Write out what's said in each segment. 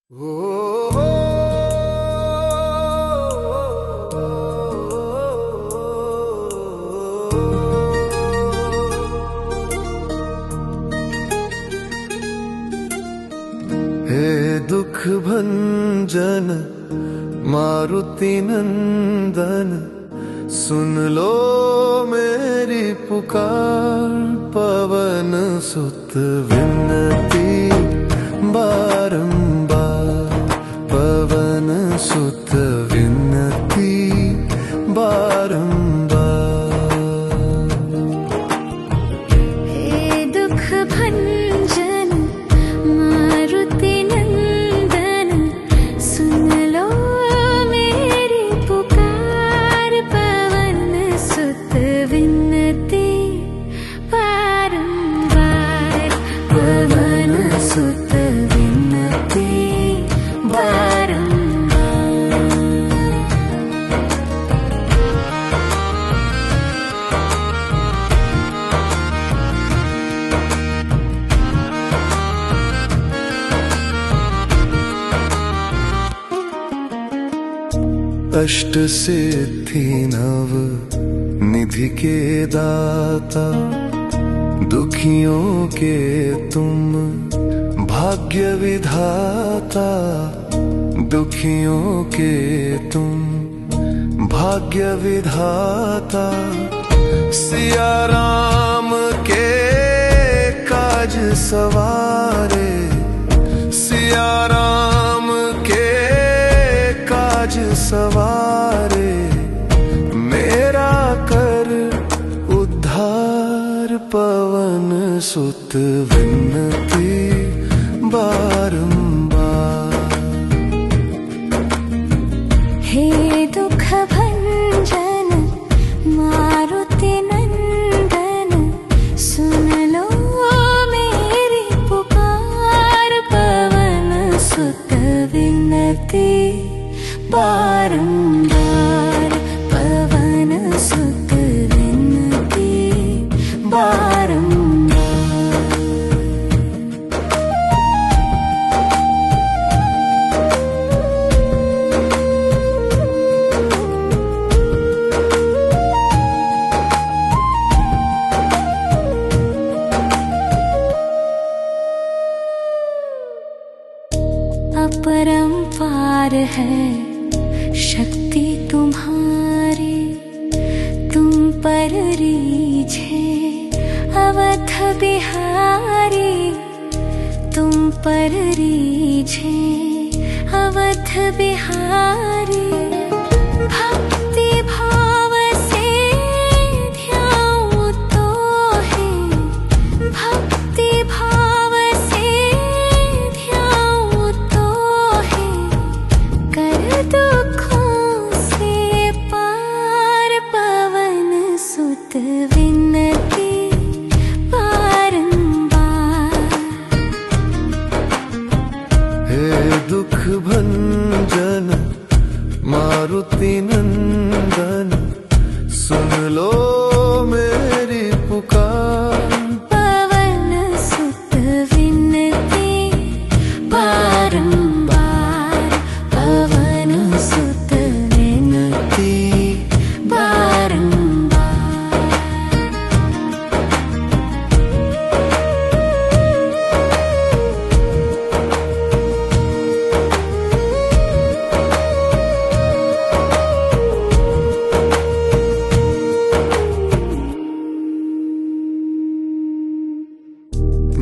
हे दुख भंजन मारुति नंदन, सुन लो मेरी पुकार। पवन सुत विनती बारंबार, पवन सुत विनती बारंबार। हे दुख भंजन मारुति नंदन, सुन लो मेरी पुकार। पवन सुत विनती बारंबार, पवन सुत विनती बारंबार। अष्ट सिद्धि नव निधि के दाता, दुखियों के तुम भाग्य विधाता। दुखियों के तुम भाग्य विधाता, सिया राम के काज सवारे। सिया राम के काज सवारे, मेरा कर उद्धार। पवन सुत विनती बारंबार। हे दुख भंजन मारुति नंदन, सुन लो मेरी पुकार। पवन सुत विनती बारंबार, पवन सुत विनती बारंबार। अपरंपार है शक्ति तुम्हारी, तुम पर रीझे अवध बिहारी। तुम पर रीझे अवध बिहारी, भक्ति भाव से ध्याऊं तो है। भक्ति भाव से ध्याऊं तो है, कर दुखों से पार। पवन सुत विनती बारंबार। हे दुख भंजन मारुति नंदन, सुन लो मेरी पुकार। पवन सुत विनती बारंबार, पवन सुत विनती बारंबार।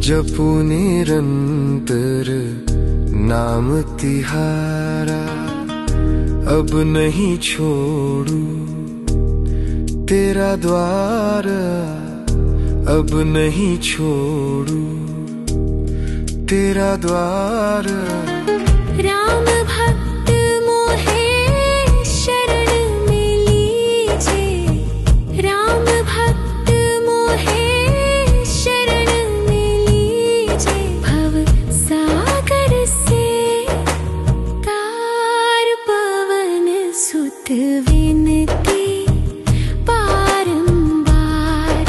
जपू निरंतर नाम तिहारा, अब नहीं छोड़ू तेरा द्वार। अब नहीं छोड़ू तेरा द्वार। राम भक्त मोहे शरण में लीजे। राम भक्त मोहे शरण में लीजे, भव सागर से तार। पवन सुत विनती बारंबार।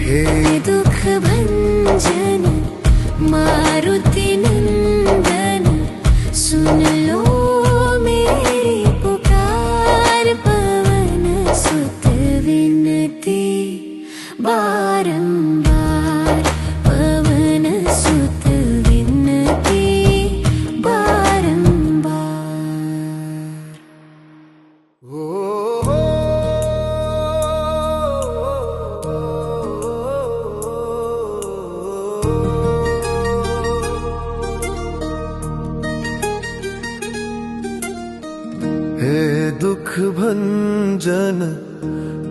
हे दुख भंजन मारुति भंजन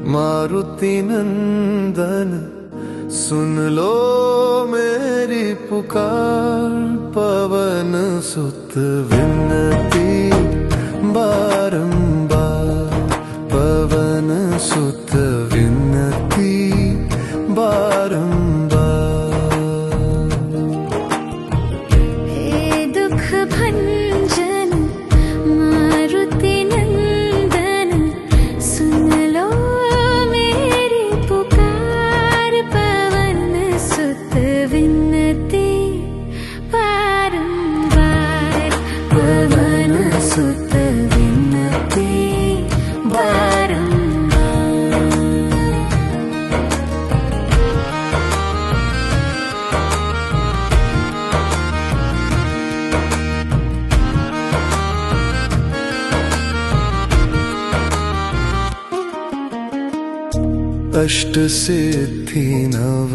मारुति नंदन, सुन लो मेरी पुकार। पवन सुत विनती बारंबार, पवन सुत विनती बारंबार। हे दुख भंजन मारुति नंदन, सुन लो मेरी पुकार। पवन सुत विनती बारंबार, पवन सुत विनती बारंबार। अष्ट सिद्धि नव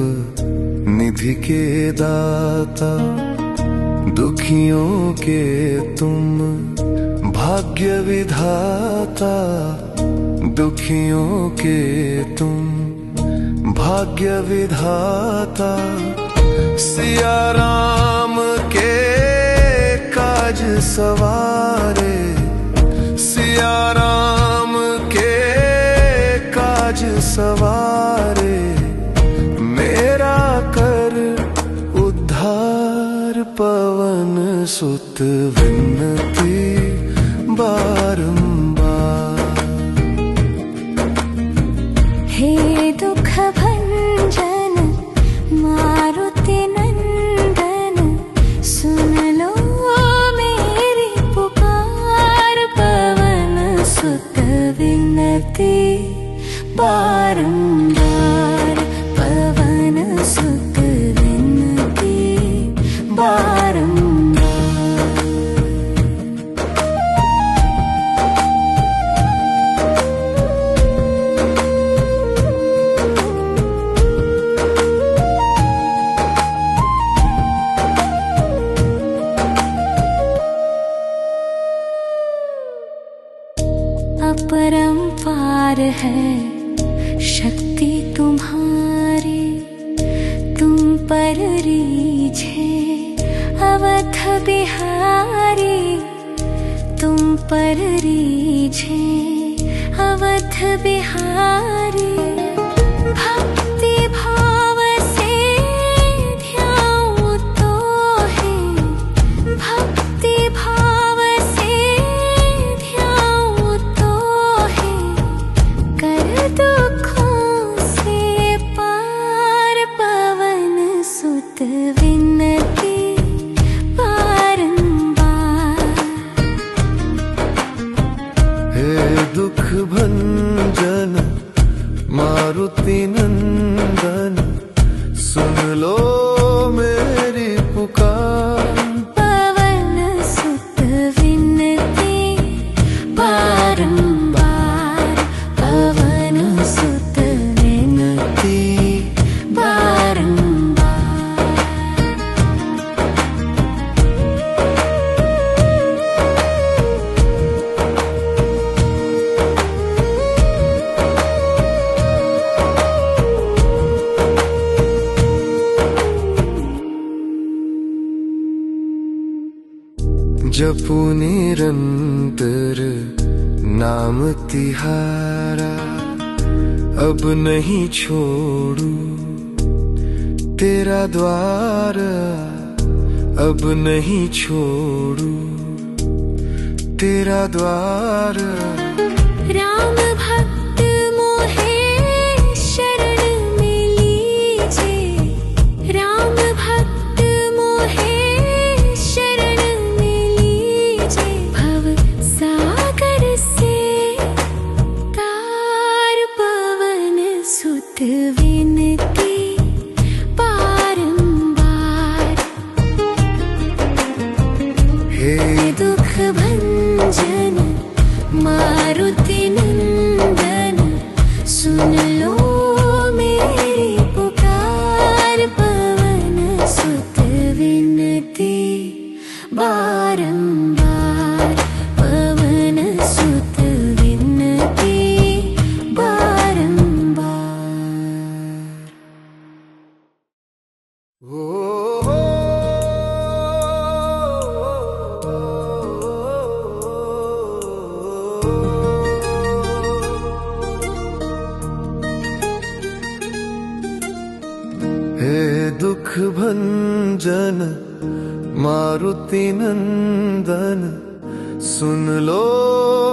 निधि के दाता, दुखियों के तुम भाग्य विधाता। दुखियों के तुम भाग्य विधाता, सिया राम के काज सवारे। सिया राम के काज सवारे, मेरा कर उद्धार। पवन सुत विनती बारंबार। हे दुख भंजन मारुति नंदन, सुन लो मेरी पुकार। पवन सुत विनती बारंबार, पवन सुत विनती बारंबार। अपरंपार है शक्ति तुम्हारी, तुम पर रीझे अवध बिहारी। तुम पर रीझे अवध बिहारी, भक्ति भाव से ध्याऊं तो है। भक्ति भाव से ध्याऊं तो है, कर दुखों से पार। पवन सुत विनती बारंबार। हे दुख भंजन मारुति नंदन, सुन लो मेरी पुकार। पवन सुत विनती बारंबार, पवन सुत विनती बारंबार। जपू निरंतर नाम तिहारा, अब नहीं छोड़ू तेरा द्वार। अब नहीं छोड़ू तेरा द्वार। राम भक्त मोहे शरण में लीजे। राम भक्त मोहे शरण में लीजे। भव सागर से तार। पवन सुत विनती बारंबार। हे दुख भंजन मारुति नंदन, सुन लो मेरी पुकार। पवन सुत विनती बारंबार, पवन सुत विनती मारुति नंदन सुन लो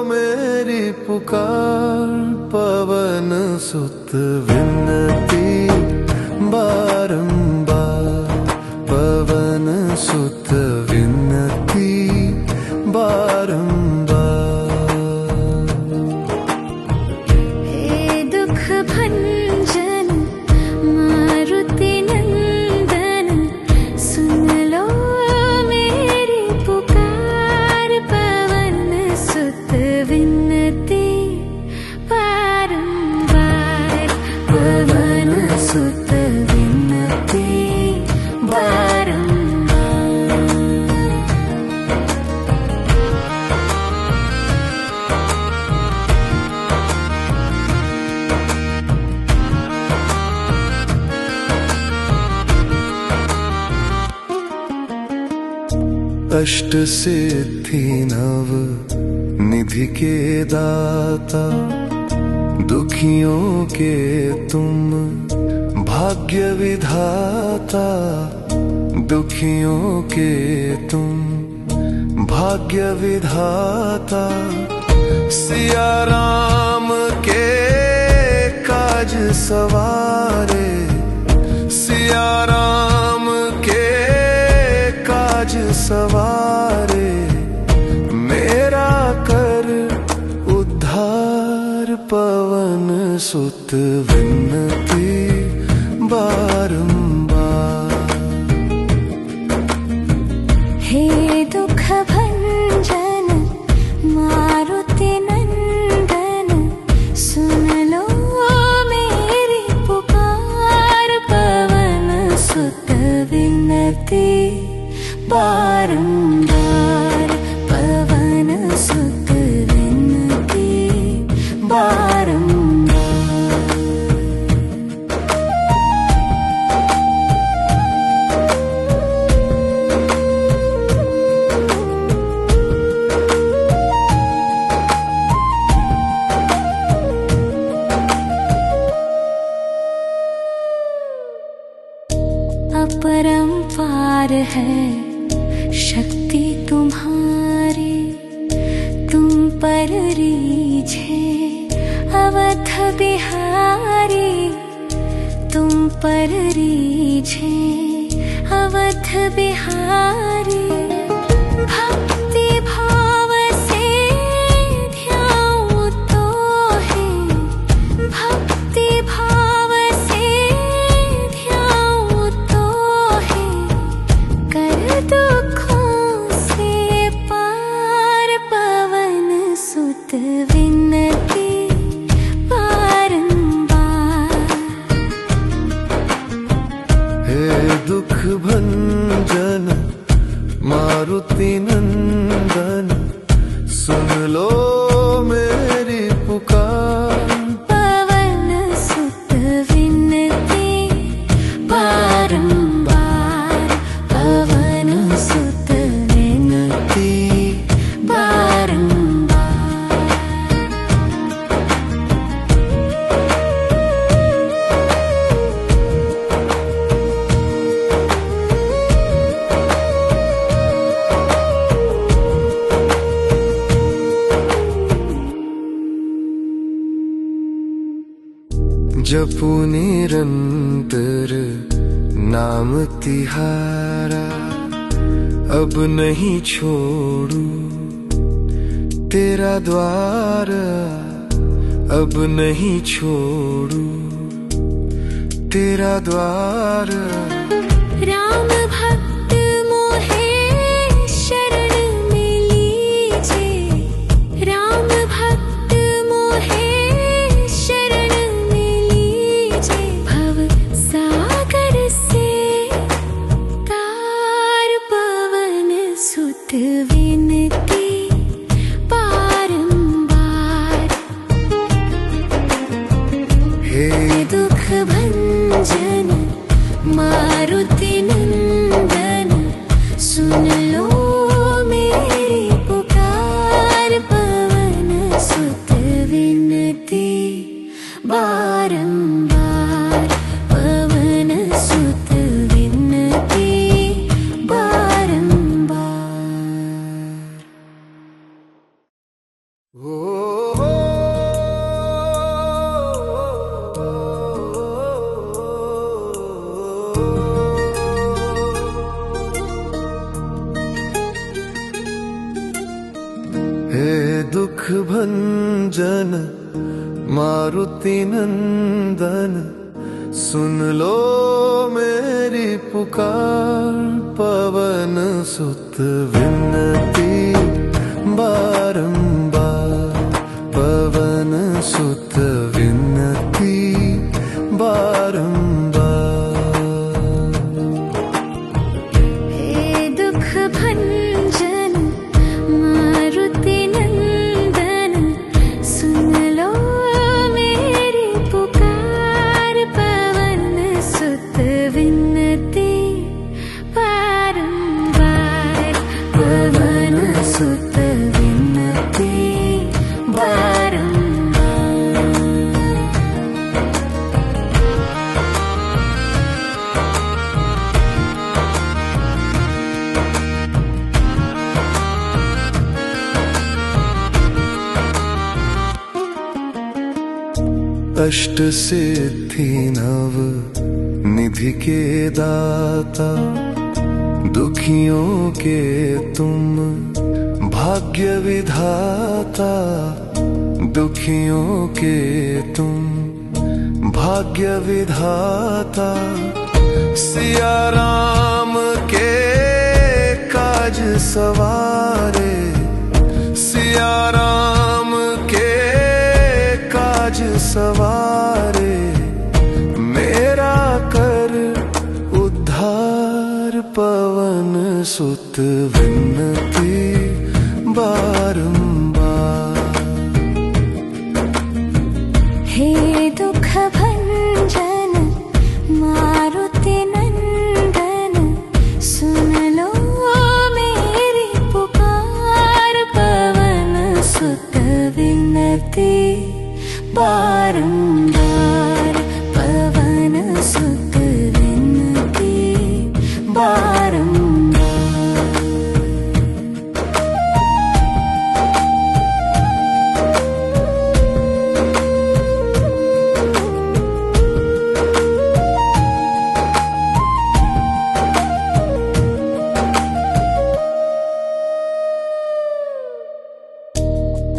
मेरी पुकार। पवन सुत विनती बारंबार, पवन सुत विनती बारंबार। हे दुख भंजन मारुति नंदन सुन लो मेरी पुकार। पवन सुत विनती बारंबार, पवन सुत विनती बारंबार। अष्ट सिद्धि नव निधि के दाता, दुखियों के तुम भाग्य विधाता। दुखियों के तुम भाग्य विधाता। सिया राम के काज सवारे, सिया राम के काज सवारे। मेरा कर उद्धार, पवन सुत विनती बारंबार। हे दुख भंजन मारुति नंदन सुन लो मेरी पुकार। पवन सुत विनती बारंबार, पवन सुत विनती बारंबार। अपरंपार है शक्ति तुम्हारी, तुम पर रीझे अवध बिहारी। तुम पर रीझे अवध बिहारी। भक्ति भाव से ध्याऊं तो है, भक्ति भाव से ध्याऊं तो है। कर दुखों से पार, पवन सुत विनती बारंबार। हे दुख भंजन मारुति नंदन सुन लो मेरी पुकार। पवन सुत विनती बारंबार, पवन सुत विनती बारंबार। जपू निरंतर नाम तिहारा। अब नहीं छोड़ू तेरा द्वार, अब नहीं छोड़ू तेरा द्वार। राम भक्त मोहे शरण में लीजे, राम भक्त मोहे शरण में लीजे। भव सागर से तार, पवन सुत विनती बारंबार। हे दुख भंजन मारुति नंदन सुन लो मेरी पुकार। पवन सुत विनती बारंबार, पवन सुत विनती बारंबार। दुख भंजन मारुति नंदन, सुन लो मेरी पुकार। पवन सुत विनती बारंबार, पवन सुत विनती बारंबार। हे दुख भंजन मारुति नंदन, सुन लो मेरी पुकार। पवन सुत विनती बारंबार, पवन सुत विनती बारंबार। अष्ट सिद्धि नव निधि के दाता, दुखियों के तुम भाग्य विधाता। दुखियों के तुम भाग्य विधाता, सिया राम के काज सवारे। सिया राम के काज सवारे, मेरा कर उद्धार। पवन सुत विनती बारंबार। हे दुख भंजन मारुति नंदन, सुन लो मेरी पुकार। पवन सुत विनती बारंबार, पवन सुत विनती बारंबार।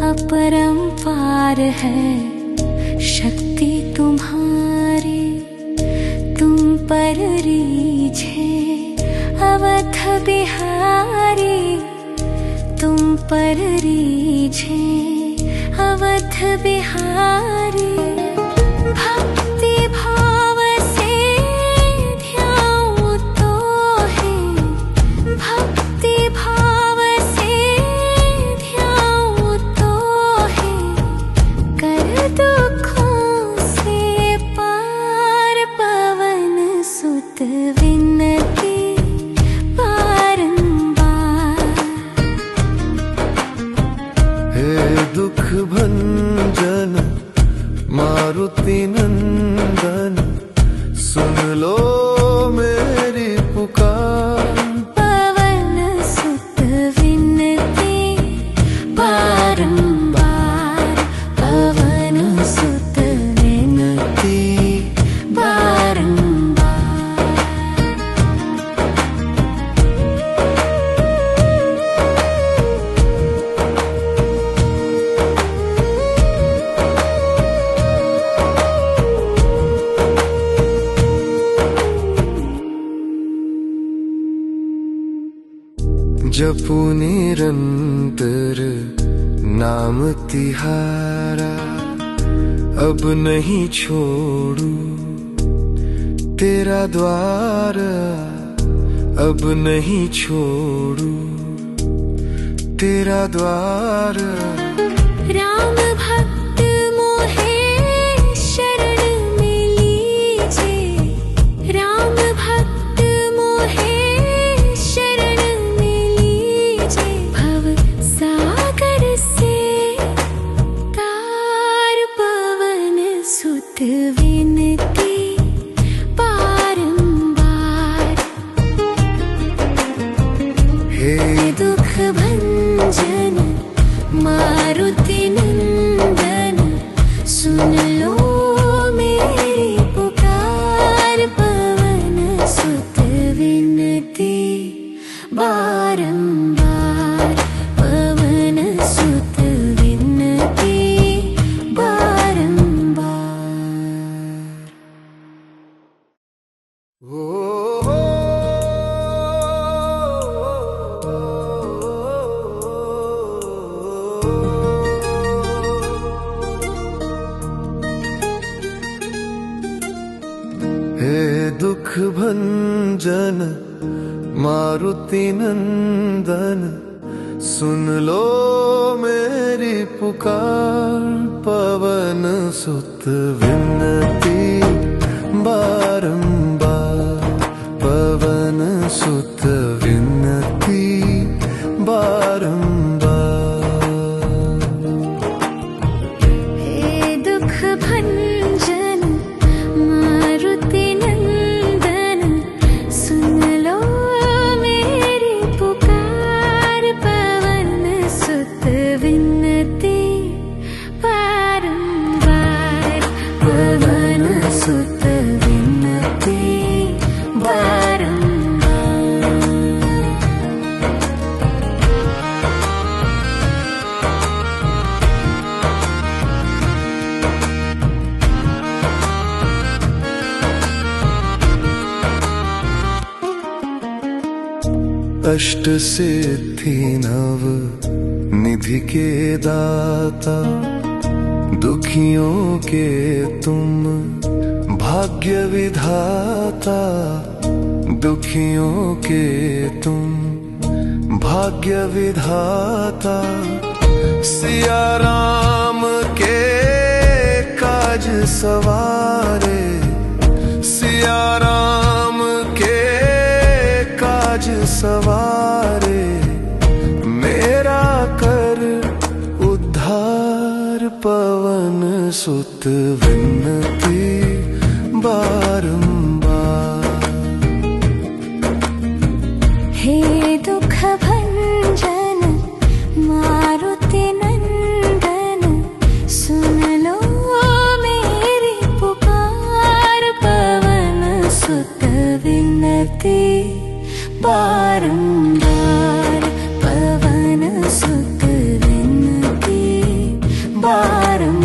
अपरंपार है शक्ति तुम्हारी, तुम पर रीझे अवध बिहारी। तुम पर रीझे अवध बिहारी, भक्ति भाव से ध्याऊं तो है। भक्ति भाव से ध्याऊं तो है, कर दुखों से पार। पवन सुत विनती बारंबार। हे दुख भंजन मारुति नंदन, सुन लो मेरी पुकार। पवन सुत विनती बारंबार, पवन सुत विनती बारंबार। जपू निरंतर नाम तिहारा, अब नहीं छोड़ू तेरा द्वार। अब नहीं छोड़ू तेरा द्वार। राम भक्त मोहे शरण में लीजे। राम भक्त मोहे शरण में लीजे। भव सागर से तार। पवन सुत विनती बारंबार। हे दुख भंजन मारुति नंदन, सुन लो मेरी पुकार। पवन सुत विनती बारंबार, पवन सुत विनती मारुति नंदन सुन लो मेरी पुकार, पवन सुत विनती बारंबार, पवन सुत विनती बारंबार। हे दुख भंजन मारुति नंदन सुन लो मेरी पुकार, पवन सुत विनती बारंबार, पवन सुत विनती बारंबार। अष्ट सिद्धि नव निधि के दाता, दुखियों के तुम भाग्य विधाता, दुखियों के तुम भाग्य विधाता। सिया राम के काज सवारे, सिया राम के काज सवारे, मेरा कर उद्धार, पवन सुत विनती बारंबार। हे दुख भंजन मारुति नंदन सुन लो मेरी पुकार, पवन सुत विनती बारंबार, पवन सुत विनती बारंबार।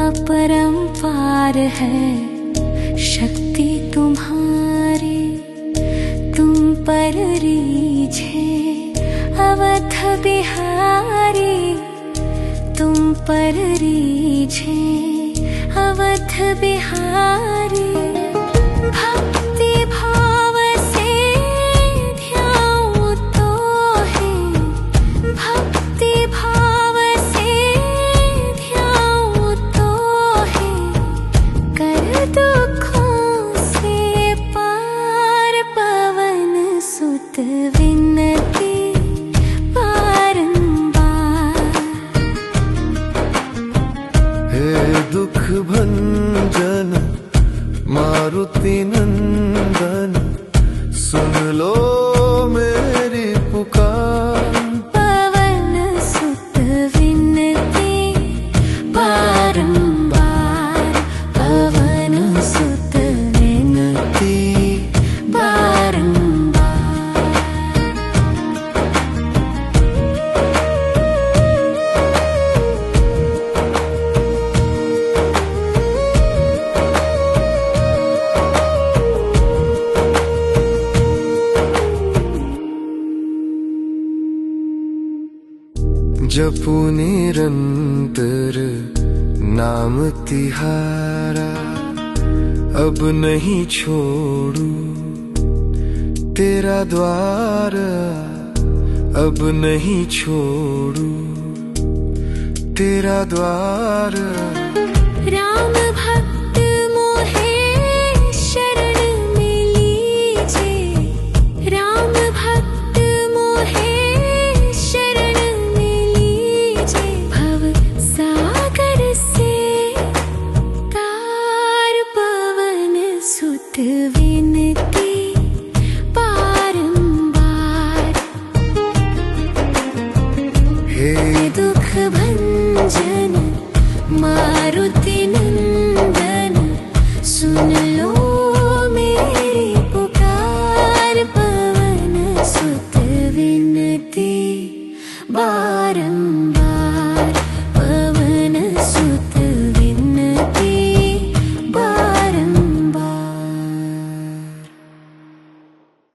अपरंपार है शक्ति तुम्हारी, तुम पर रीझे अवध बिहारी, तुम पर रीझे अवध बिहारी। भक्ति भाव से ध्याऊं तो है, भक्ति भाव से ध्याऊं तो है, कर दुखों से पार, पवन सुत विनती बारंबार। हे दुख भंजन मारुति नंदन सुन लो मेरी पुकार, पवन सुत विनती बारंबार, पवन सुत विनती बारंबार। जपू निरंतर नाम तिहारा, अब नहीं छोड़ू तेरा द्वार, अब नहीं छोड़ू तेरा द्वार। राम